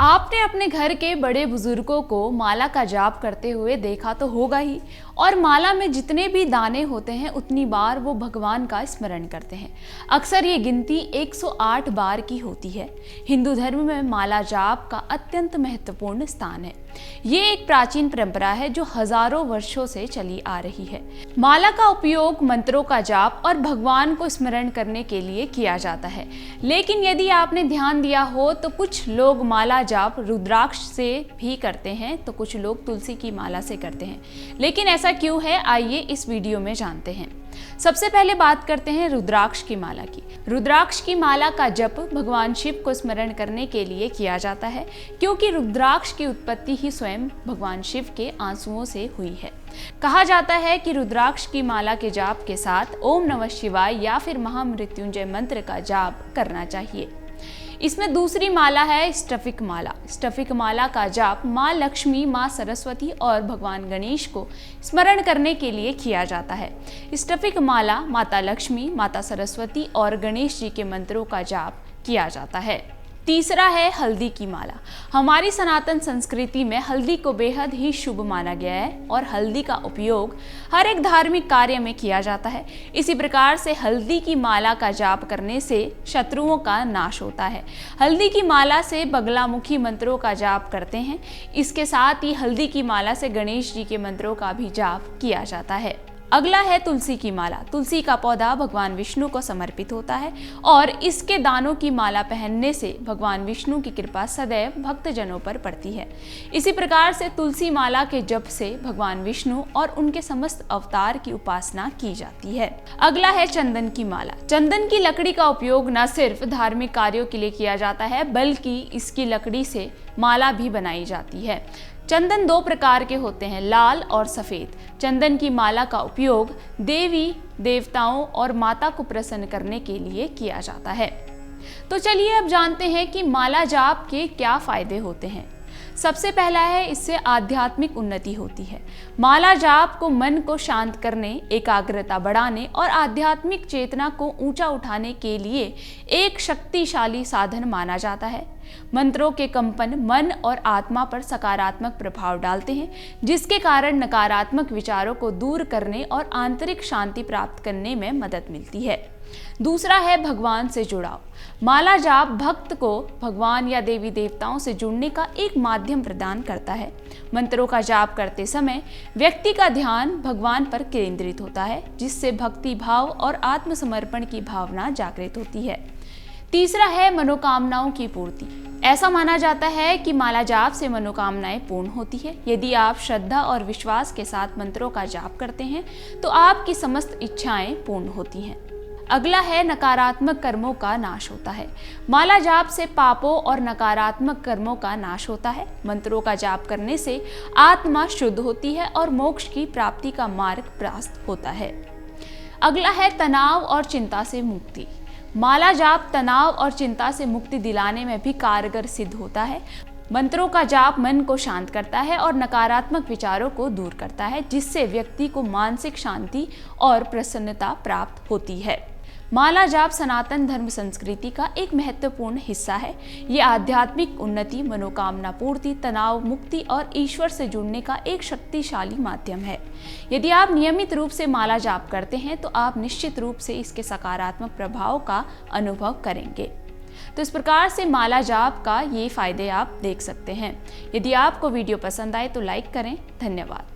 आपने अपने घर के बड़े बुजुर्गों को माला का जाप करते हुए देखा तो होगा ही। और माला में जितने भी दाने होते हैं उतनी बार वो भगवान का स्मरण करते हैं। अक्सर ये गिनती 108 बार की होती है। हिंदू धर्म में माला जाप का अत्यंत महत्वपूर्ण स्थान है। ये एक प्राचीन परंपरा है जो हजारों वर्षों से चली आ रही है। माला का उपयोग मंत्रों का जाप और भगवान को स्मरण करने के लिए किया जाता है। लेकिन यदि आपने ध्यान दिया हो तो कुछ लोग माला जाप रुद्राक्ष से भी करते हैं तो कुछ लोग तुलसी की माला से करते हैं। लेकिन ऐसा क्यों है, आइए इस वीडियो में जानते हैं। सबसे पहले बात करते हैं रुद्राक्ष की माला की। रुद्राक्ष की माला का जप भगवान शिव को स्मरण करने के लिए किया जाता है, क्योंकि रुद्राक्ष की उत्पत्ति ही स्वयं भगवान शिव के आंसुओं से हुई है। कहा जाता है कि रुद्राक्ष की माला के जाप के साथ ओम नमः शिवाय या फिर महामृत्युंजय मंत्र का जाप करना चाहिए। इसमें दूसरी माला है स्टफिक माला। स्टफिक माला का जाप माँ लक्ष्मी, माँ सरस्वती और भगवान गणेश को स्मरण करने के लिए किया जाता है। स्टफिक माला माता लक्ष्मी, माता सरस्वती और गणेश जी के मंत्रों का जाप किया जाता है। तीसरा है हल्दी की माला। हमारी सनातन संस्कृति में हल्दी को बेहद ही शुभ माना गया है और हल्दी का उपयोग हर एक धार्मिक कार्य में किया जाता है। इसी प्रकार से हल्दी की माला का जाप करने से शत्रुओं का नाश होता है। हल्दी की माला से बगलामुखी मंत्रों का जाप करते हैं। इसके साथ ही हल्दी की माला से गणेश जी के मंत्रों का भी जाप किया जाता है। अगला है तुलसी की माला। तुलसी का पौधा भगवान विष्णु को समर्पित होता है और इसके दानों की माला पहनने से भगवान विष्णु की कृपा सदैव भक्तजनों पर पड़ती है। इसी प्रकार से तुलसी माला के जप से भगवान विष्णु और उनके समस्त अवतार की उपासना की जाती है। अगला है चंदन की माला। चंदन की लकड़ी का उपयोग न सिर्फ धार्मिक कार्यों के लिए किया जाता है, बल्कि इसकी लकड़ी से माला भी बनाई जाती है। चंदन दो प्रकार के होते हैं, लाल और सफ़ेद। चंदन की माला का उपयोग देवी देवताओं और माता को प्रसन्न करने के लिए किया जाता है। तो चलिए अब जानते हैं कि माला जाप के क्या फायदे होते हैं। सबसे पहला है, इससे आध्यात्मिक उन्नति होती है। माला जाप को मन को शांत करने, एकाग्रता बढ़ाने और आध्यात्मिक चेतना को ऊंचा उठाने के लिए एक शक्तिशाली साधन माना जाता है। मंत्रों के कंपन मन और आत्मा पर सकारात्मक प्रभाव डालते हैं, जिसके कारण नकारात्मक विचारों को दूर करने और आंतरिक शांति प्राप्त करने में मदद मिलती है। दूसरा है भगवान से जुड़ाव। माला जाप भक्त को भगवान या देवी देवताओं से जुड़ने का एक माध्यम प्रदान करता है। मंत्रों का जाप करते समय व्यक्ति का ध्यान भगवान पर केंद्रित होता है, जिससे भक्ति भाव और आत्मसमर्पण की भावना जागृत होती है। तीसरा है मनोकामनाओं की पूर्ति। ऐसा माना जाता है कि माला जाप से मनोकामनाएं पूर्ण होती है। यदि आप श्रद्धा और विश्वास के साथ मंत्रों का जाप करते हैं तो आपकी समस्त इच्छाएं पूर्ण होती हैं। अगला है नकारात्मक कर्मों का नाश होता है। माला जाप से पापों और नकारात्मक कर्मों का नाश होता है। मंत्रों का जाप करने से आत्मा शुद्ध होती है और मोक्ष की प्राप्ति का मार्ग प्रशस्त होता है। अगला है तनाव और चिंता से मुक्ति। माला जाप तनाव और चिंता से मुक्ति दिलाने में भी कारगर सिद्ध होता है। मंत्रों का जाप मन को शांत करता है और नकारात्मक विचारों को दूर करता है, जिससे व्यक्ति को मानसिक शांति और प्रसन्नता प्राप्त होती है। माला जाप सनातन धर्म संस्कृति का एक महत्वपूर्ण हिस्सा है। ये आध्यात्मिक उन्नति, मनोकामना पूर्ति, तनाव मुक्ति और ईश्वर से जुड़ने का एक शक्तिशाली माध्यम है। यदि आप नियमित रूप से माला जाप करते हैं तो आप निश्चित रूप से इसके सकारात्मक प्रभाव का अनुभव करेंगे। तो इस प्रकार से माला जाप का ये फायदे आप देख सकते हैं। यदि आपको वीडियो पसंद आए तो लाइक करें। धन्यवाद।